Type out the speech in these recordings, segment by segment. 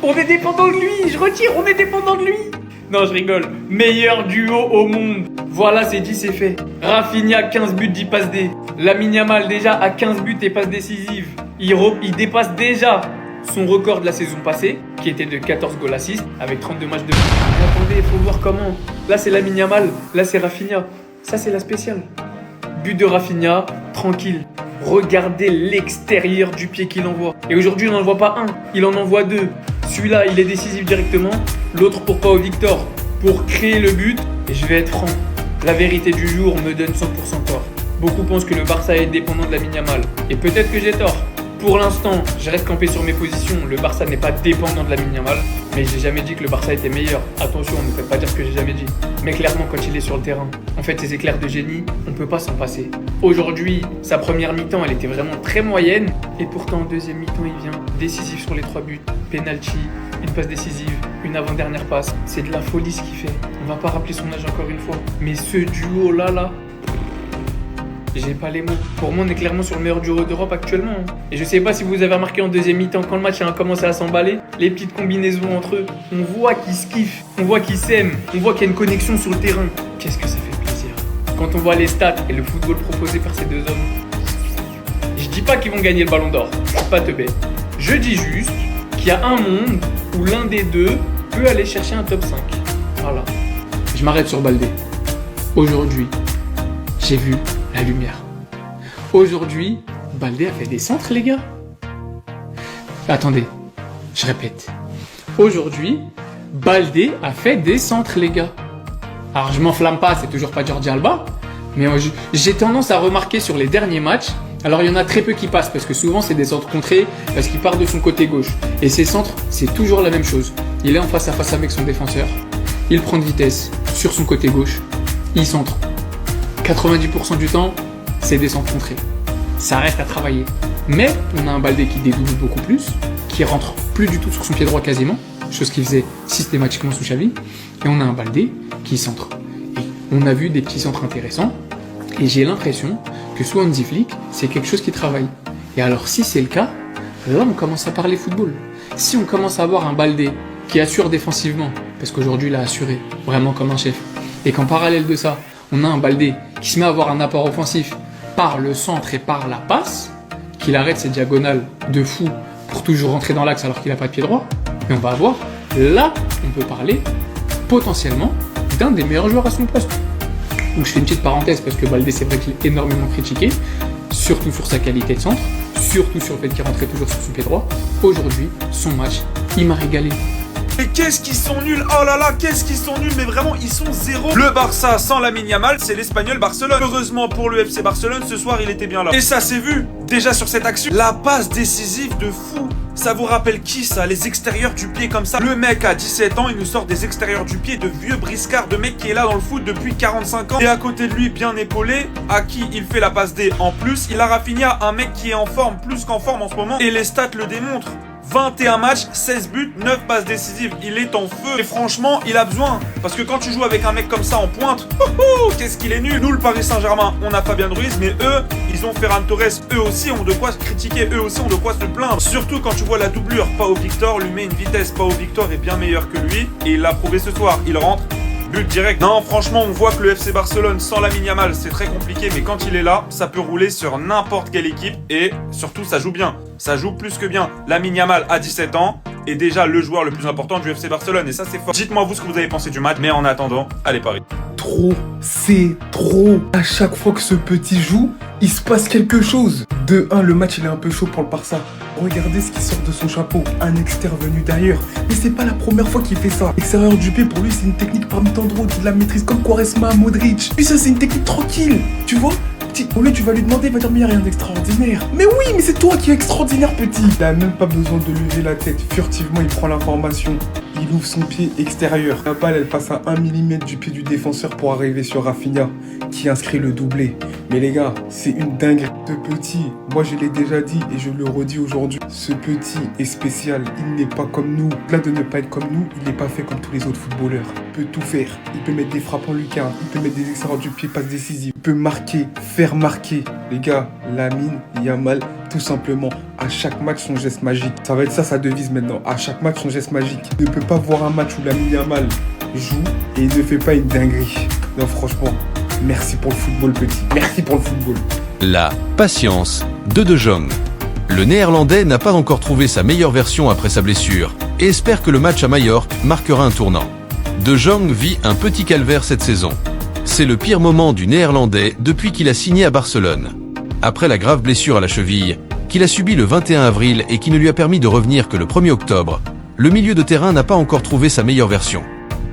On est dépendant de lui, je retire, on est dépendant de lui. Non, je rigole. Meilleur duo au monde. Voilà, c'est dit, c'est fait. Rafinha, 15 buts, 10 passes D. Lamine Yamal, déjà, à 15 buts et passes décisives. Il dépasse déjà son record de la saison passée, qui était de 14 goals assists, avec 32 matchs de but. Mais attendez, il faut voir comment. Là, c'est Lamine Yamal, là, c'est Rafinha. Ça, c'est la spéciale. But de Rafinha, tranquille. Regardez l'extérieur du pied qu'il envoie. Et aujourd'hui, il n'en envoie pas un, il en envoie deux. Celui-là, il est décisif directement. L'autre pour Pau Victor, pour créer le but. Et je vais être franc, la vérité du jour me donne 100% tort. Beaucoup pensent que le Barça est dépendant de Lamine Yamal. Et peut-être que j'ai tort. Pour l'instant, je reste campé sur mes positions. Le Barça n'est pas dépendant de Lamine Yamal. Mais j'ai jamais dit que le Barça était meilleur. Attention, ne faites pas dire ce que j'ai jamais dit. Mais clairement, quand il est sur le terrain, en fait, ses éclairs de génie, on peut pas s'en passer. Aujourd'hui, sa première mi-temps, elle était vraiment très moyenne. Et pourtant, en deuxième mi-temps, il vient décisif sur les 3 buts. Penalty, une passe décisive, une avant-dernière passe. C'est de la folie ce qu'il fait. On va pas rappeler son âge encore une fois. Mais ce duo-là, j'ai pas les mots. Pour moi, on est clairement sur le meilleur duo d'Europe actuellement. Et je sais pas si vous avez remarqué en deuxième mi-temps, quand le match a commencé à s'emballer, les petites combinaisons entre eux, on voit qu'ils se kiffent, on voit qu'ils s'aiment, on voit qu'il y a une connexion sur le terrain. Qu'est-ce que ça fait plaisir. Quand on voit les stats et le football proposé par ces deux hommes, je dis pas qu'ils vont gagner le ballon d'or, je suis pas teubé. Je dis juste qu'il y a un monde où l'un des deux peut aller chercher un top 5. Voilà. Je m'arrête sur Baldé. Aujourd'hui, j'ai vu la lumière. Aujourd'hui, Baldé a fait des centres, les gars. Attendez, je répète. Aujourd'hui, Baldé a fait des centres, les gars. Alors, je m'enflamme pas, c'est toujours pas Jordi Alba, mais j'ai tendance à remarquer sur les derniers matchs, alors il y en a très peu qui passent, parce que souvent c'est des centres contrés, parce qu'il part de son côté gauche. Et ces centres, c'est toujours la même chose. Il est en face à face avec son défenseur, il prend de vitesse sur son côté gauche, il centre. 90% du temps, c'est des centres contrés. Ça reste à travailler. Mais on a un Baldé qui dédouble beaucoup plus, qui rentre plus du tout sur son pied droit quasiment, chose qu'il faisait systématiquement sous Xavi. Et on a un Baldé qui centre. Et on a vu des petits centres intéressants. Et j'ai l'impression que sous Hansi Flick, c'est quelque chose qui travaille. Et alors si c'est le cas, là on commence à parler football. Si on commence à avoir un Baldé qui assure défensivement, parce qu'aujourd'hui il a assuré vraiment comme un chef, et qu'en parallèle de ça, on a un Baldé qui se met à avoir un apport offensif par le centre et par la passe, qu'il arrête ses diagonales de fou pour toujours rentrer dans l'axe alors qu'il n'a pas de pied droit, et on va avoir, là, on peut parler potentiellement d'un des meilleurs joueurs à son poste. Donc je fais une petite parenthèse parce que Baldé, c'est vrai qu'il est énormément critiqué, surtout sur sa qualité de centre, surtout sur le fait qu'il rentrait toujours sur son pied droit. Aujourd'hui, son match, il m'a régalé. Et qu'est-ce qu'ils sont nuls. Oh là là, qu'est-ce qu'ils sont nuls. Mais vraiment, ils sont zéro. Le Barça sans Lamine Yamal, c'est l'Espagnol Barcelone. Heureusement pour le FC Barcelone, ce soir, il était bien là. Et ça s'est vu, déjà sur cette action. La passe décisive de fou. Ça vous rappelle qui ça? Les extérieurs du pied comme ça. Le mec a 17 ans, il nous sort des extérieurs du pied de vieux briscard, de mec qui est là dans le foot depuis 45 ans. Et à côté de lui, bien épaulé, à qui il fait la passe D en plus. Il a Rafinha, un mec qui est en forme, plus qu'en forme en ce moment. Et les stats le démontrent. 21 matchs, 16 buts, 9 passes décisives. Il est en feu. Et franchement, il a besoin. Parce que quand tu joues avec un mec comme ça en pointe, qu'est-ce qu'il est nul. Nous, le Paris Saint-Germain, on a Fabien Ruiz, mais eux, ils ont Ferran Torres. Eux aussi ont de quoi se critiquer. Eux aussi ont de quoi se plaindre. Surtout quand tu vois la doublure. Pau Victor lui met une vitesse. Pau Victor est bien meilleur que lui. Et il l'a prouvé ce soir. Il rentre. But direct. Non, franchement, on voit que le FC Barcelone sans Lamine Yamal, c'est très compliqué, mais quand il est là, ça peut rouler sur n'importe quelle équipe et surtout, ça joue bien. Ça joue plus que bien. Lamine Yamal a 17 ans est déjà le joueur le plus important du FC Barcelone et ça, c'est fort. Dites-moi vous ce que vous avez pensé du match, mais en attendant, allez Paris. Trop, c'est trop. À chaque fois que ce petit joue, il se passe quelque chose. De 1, le match il est un peu chaud pour le Barça. Regardez ce qui sort de son chapeau, un extérieur venu d'ailleurs. Mais c'est pas la première fois qu'il fait ça. L'extérieur du pied pour lui c'est une technique parmi tant d'autres, il la maîtrise comme Quaresma, Modric. Puis ça c'est une technique tranquille, tu vois. Au lieu tu vas lui demander, il va dire mais y'a rien d'extraordinaire. Mais oui, mais c'est toi qui es extraordinaire petit. Il a même pas besoin de lever la tête. Furtivement il prend l'information. Il ouvre son pied extérieur. La balle elle passe à 1 mm du pied du défenseur pour arriver sur Rafinha qui inscrit le doublé. Mais les gars, c'est une dinguerie. Ce petit, moi je l'ai déjà dit et je le redis aujourd'hui. Ce petit est spécial, il n'est pas comme nous. Là de ne pas être comme nous, il n'est pas fait comme tous les autres footballeurs. Il peut tout faire. Il peut mettre des frappes en lucarne, il peut mettre des extérieurs du pied, passes décisives. Il peut marquer, faire marquer. Les gars, Lamine Yamal, tout simplement, à chaque match son geste magique. Ça va être ça sa devise maintenant, à chaque match son geste magique. Il ne peut pas voir un match où Lamine Yamal joue et il ne fait pas une dinguerie. Non franchement, merci pour le football petit, merci pour le football. La patience de Jong. Le Néerlandais n'a pas encore trouvé sa meilleure version après sa blessure et espère que le match à Majorque marquera un tournant. De Jong vit un petit calvaire cette saison. C'est le pire moment du Néerlandais depuis qu'il a signé à Barcelone. Après la grave blessure à la cheville, qu'il a subie le 21 avril et qui ne lui a permis de revenir que le 1er octobre, le milieu de terrain n'a pas encore trouvé sa meilleure version.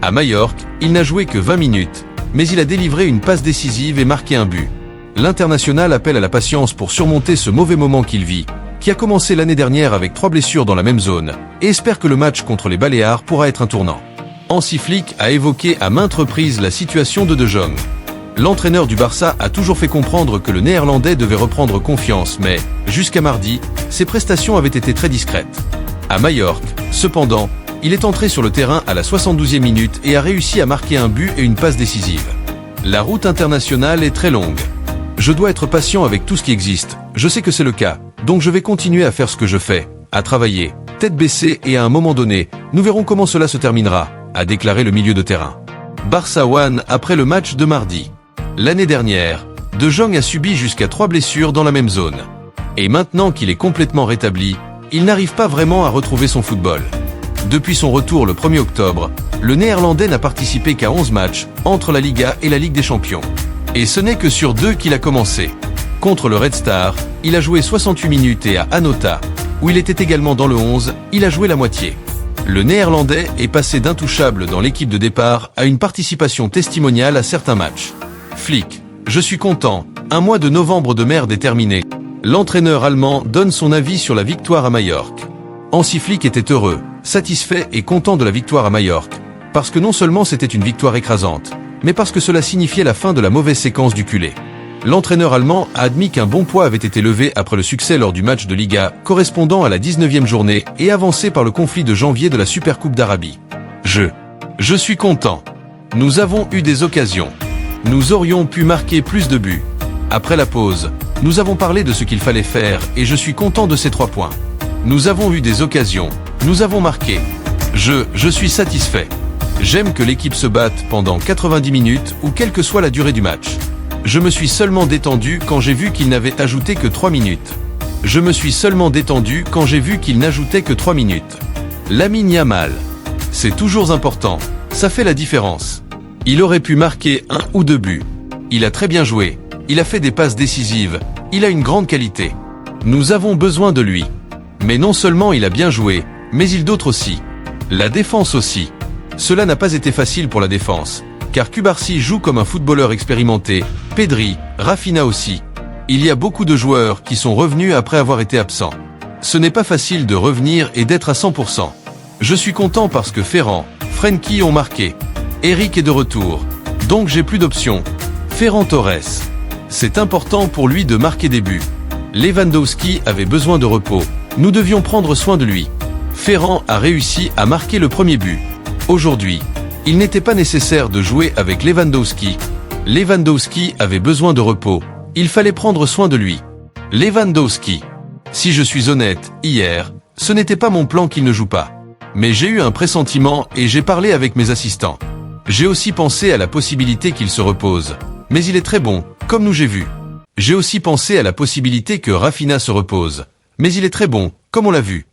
À Majorque, il n'a joué que 20 minutes, mais il a délivré une passe décisive et marqué un but. L'international appelle à la patience pour surmonter ce mauvais moment qu'il vit, qui a commencé l'année dernière avec 3 blessures dans la même zone, et espère que le match contre les Baléares pourra être un tournant. Hansi Flick a évoqué à maintes reprises la situation de Jong. L'entraîneur du Barça a toujours fait comprendre que le Néerlandais devait reprendre confiance, mais, jusqu'à mardi, ses prestations avaient été très discrètes. À Majorque, cependant, il est entré sur le terrain à la 72e minute et a réussi à marquer un but et une passe décisive. La route internationale est très longue. Je dois être patient avec tout ce qui existe, je sais que c'est le cas, donc je vais continuer à faire ce que je fais, à travailler, tête baissée et à un moment donné, nous verrons comment cela se terminera, a déclaré le milieu de terrain. Barça One après le match de mardi. L'année dernière, De Jong a subi jusqu'à 3 blessures dans la même zone. Et maintenant qu'il est complètement rétabli, il n'arrive pas vraiment à retrouver son football. Depuis son retour le 1er octobre, le Néerlandais n'a participé qu'à 11 matchs entre la Liga et la Ligue des Champions. Et ce n'est que sur 2 qu'il a commencé. Contre le Red Star, il a joué 68 minutes et à Anota, où il était également dans le 11, il a joué la moitié. Le Néerlandais est passé d'intouchable dans l'équipe de départ à une participation testimoniale à certains matchs. Flick, je suis content, un mois de novembre de merde est terminé. L'entraîneur allemand donne son avis sur la victoire à Majorque. Hansi Flick était heureux, satisfait et content de la victoire à Majorque, parce que non seulement c'était une victoire écrasante, mais parce que cela signifiait la fin de la mauvaise séquence du culé. L'entraîneur allemand a admis qu'un bon poids avait été levé après le succès lors du match de Liga correspondant à la 19e journée et avancé par le conflit de janvier de la Supercoupe d'Arabie. Je suis content. Nous avons eu des occasions. Nous aurions pu marquer plus de buts. Après la pause, nous avons parlé de ce qu'il fallait faire et je suis content de ces 3 points. Nous avons eu des occasions. Nous avons marqué. Je suis satisfait. J'aime que l'équipe se batte pendant 90 minutes ou quelle que soit la durée du match. Je me suis seulement détendu quand j'ai vu qu'il n'avait ajouté que 3 minutes. Je me suis seulement détendu quand j'ai vu qu'il n'ajoutait que 3 minutes. Lamine Yamal. C'est toujours important. Ça fait la différence. Il aurait pu marquer 1 ou 2 buts. Il a très bien joué. Il a fait des passes décisives. Il a une grande qualité. Nous avons besoin de lui. Mais non seulement il a bien joué, mais il d'autres aussi. La défense aussi. Cela n'a pas été facile pour la défense. Car Cubarsí joue comme un footballeur expérimenté, Pedri, Rafinha aussi. Il y a beaucoup de joueurs qui sont revenus après avoir été absents. Ce n'est pas facile de revenir et d'être à 100%. Je suis content parce que Ferran, Frenkie ont marqué. Eric est de retour. Donc j'ai plus d'options. Ferran Torres. C'est important pour lui de marquer des buts. Lewandowski avait besoin de repos. Nous devions prendre soin de lui. Ferran a réussi à marquer le premier but. Aujourd'hui, il n'était pas nécessaire de jouer avec Lewandowski. Lewandowski avait besoin de repos. Il fallait prendre soin de lui. Lewandowski. Si je suis honnête, hier, ce n'était pas mon plan qu'il ne joue pas. Mais j'ai eu un pressentiment et j'ai parlé avec mes assistants. J'ai aussi pensé à la possibilité qu'il se repose. Mais il est très bon, comme nous j'ai vu. J'ai aussi pensé à la possibilité que Rafinha se repose. Mais il est très bon, comme on l'a vu.